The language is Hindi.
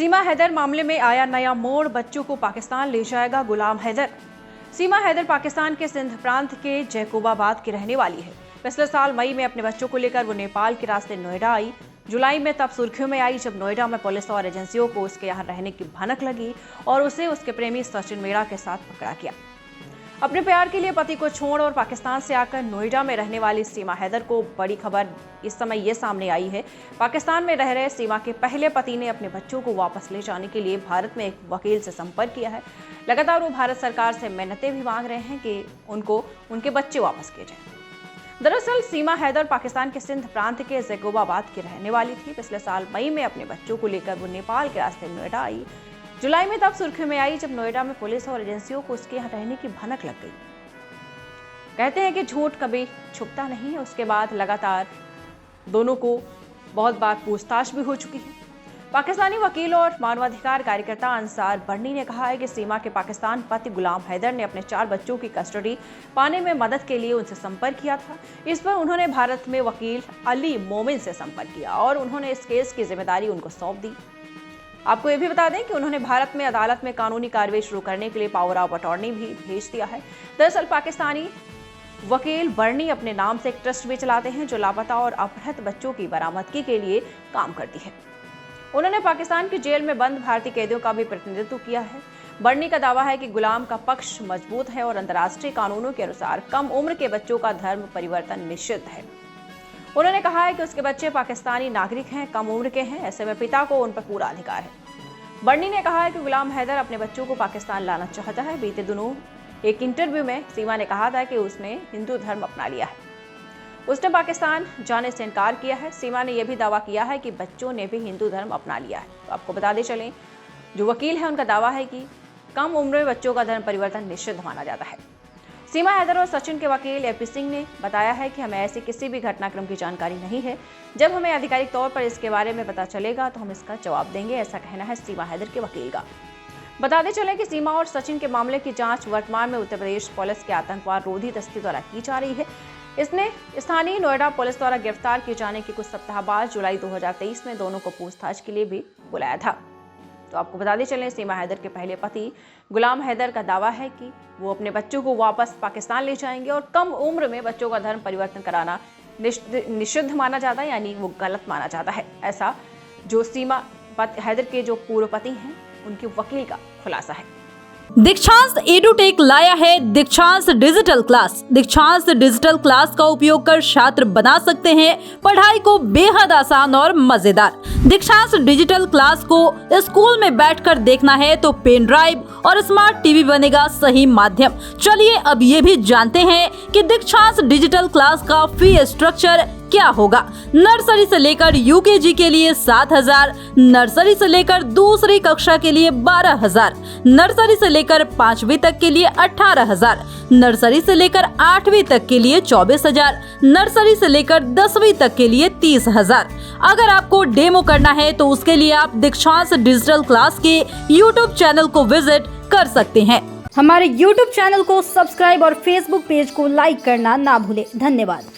सीमा हैदर मामले में आया नया मोड़, बच्चों को पाकिस्तान ले जाएगा गुलाम हैदर। सीमा हैदर पाकिस्तान के सिंध प्रांत के जैकोबाबाद की रहने वाली है। पिछले साल मई में अपने बच्चों को लेकर वो नेपाल के रास्ते नोएडा आई। जुलाई में तब सुर्खियों में आई जब नोएडा में पुलिस और एजेंसियों को उसके यहाँ रहने की भनक लगी और उसे उसके प्रेमी सचिन मीणा के साथ पकड़ा गया। अपने प्यार के लिए पति को छोड़ और पाकिस्तान से आकर नोएडा में रहने वाली सीमा हैदर को बड़ी खबर इस समय ये सामने आई है। पाकिस्तान में रह रहे सीमा के पहले पति ने अपने बच्चों को वापस ले जाने के लिए भारत में एक वकील से संपर्क किया है। लगातार वो भारत सरकार से मिन्नतें भी मांग रहे हैं कि उनको उनके बच्चे वापस किए जाएं। दरअसल सीमा हैदर पाकिस्तान के सिंध प्रांत के जैकोबाबाद की रहने वाली थी। पिछले साल मई में अपने बच्चों को लेकर वो नेपाल के रास्ते नोएडा आई। जुलाई में तब सुर्खियों में आई जब नोएडा में पुलिस और एजेंसियों को उसके यहाँ रहने की भनक लग गई। कहते हैं कि झूठ कभी छुपता नहीं है। उसके बाद लगातार दोनों को बहुत बार पूछताछ भी हो चुकी है। पाकिस्तानी वकील और मानवाधिकार कार्यकर्ता अंसार बर्नी ने कहा है कि सीमा के पाकिस्तान पति गुलाम हैदर ने अपने 4 बच्चों की कस्टडी पाने में मदद के लिए उनसे संपर्क किया था। इस पर उन्होंने भारत में वकील अली मोमिन से संपर्क किया और उन्होंने इस केस की जिम्मेदारी उनको सौंप दी। आपको यह भी बता दें कि उन्होंने भारत में अदालत में कानूनी कार्रवाई शुरू करने के लिए पावर ऑफ अटॉर्नी भी भेज दिया है। दरअसल पाकिस्तानी वकील बर्नी अपने नाम से एक ट्रस्ट भी चलाते हैं जो लापता और अपहृत बच्चों की बरामदगी के लिए काम करती है। उन्होंने पाकिस्तान की जेल में बंद भारतीय कैदियों का भी प्रतिनिधित्व किया है। बर्नी का दावा है कि गुलाम का पक्ष मजबूत है और अंतर्राष्ट्रीय कानूनों के अनुसार कम उम्र के बच्चों का धर्म परिवर्तन निषिद्ध है। उन्होंने कहा है कि उसके बच्चे पाकिस्तानी नागरिक हैं, कम उम्र के हैं, ऐसे में पिता को उन पर पूरा अधिकार है। बर्नी ने कहा है कि गुलाम हैदर अपने बच्चों को पाकिस्तान लाना चाहता है। बीते दिनों एक इंटरव्यू में सीमा ने कहा था कि उसने हिंदू धर्म अपना लिया है। उसने पाकिस्तान जाने से इनकार किया है। सीमा ने यह भी दावा किया है कि बच्चों ने भी हिंदू धर्म अपना लिया है। तो आपको बता दें चलें, जो वकील है उनका दावा है कि कम उम्र में बच्चों का धर्म परिवर्तन निषिद्ध माना जाता है। सीमा हैदर और सचिन के वकील एपी सिंह ने बताया है कि हमें ऐसी किसी भी घटनाक्रम की जानकारी नहीं है। जब हमें आधिकारिक तौर पर इसके बारे में पता चलेगा तो हम इसका जवाब देंगे, ऐसा कहना है सीमा हैदर के वकील का। बताते चलें कि सीमा और सचिन के मामले की जांच वर्तमान में उत्तर प्रदेश पुलिस के आतंकवाद रोधी दस्ते द्वारा की जा रही है। इसने स्थानीय नोएडा पुलिस द्वारा गिरफ्तार किए जाने के कुछ सप्ताह बाद जुलाई 2023 में दोनों को पूछताछ के लिए भी बुलाया था। तो आपको बताते चलें, सीमा हैदर के पहले पति गुलाम हैदर का दावा है कि वो अपने बच्चों को वापस पाकिस्तान ले जाएंगे और कम उम्र में बच्चों का धर्म परिवर्तन कराना निषिद्ध माना जाता है, यानी वो गलत माना जाता है। ऐसा जो सीमा हैदर के जो पूर्व पति हैं उनके वकील का खुलासा है। दीक्षांत एडुटेक लाया है दीक्षांत डिजिटल क्लास। दीक्षांत डिजिटल क्लास का उपयोग कर छात्र बना सकते हैं पढ़ाई को बेहद आसान और मजेदार। दीक्षांत डिजिटल क्लास को स्कूल में बैठकर देखना है तो पेन ड्राइव और स्मार्ट टीवी बनेगा सही माध्यम। चलिए अब ये भी जानते हैं कि दीक्षांत डिजिटल क्लास का फी स्ट्रक्चर क्या होगा। नर्सरी से लेकर यूकेजी के लिए 7,000, नर्सरी से लेकर दूसरी कक्षा के लिए 12,000, नर्सरी से लेकर 5वीं तक के लिए 18,000, नर्सरी से लेकर 8वीं तक के लिए 24,000, नर्सरी से लेकर 10वीं तक के लिए 30,000। अगर आपको डेमो करना है तो उसके लिए आप दीक्षांत डिजिटल क्लास के YouTube चैनल को विजिट कर सकते हैं। हमारे YouTube चैनल को सब्सक्राइब और Facebook पेज को लाइक करना ना भूलें। धन्यवाद।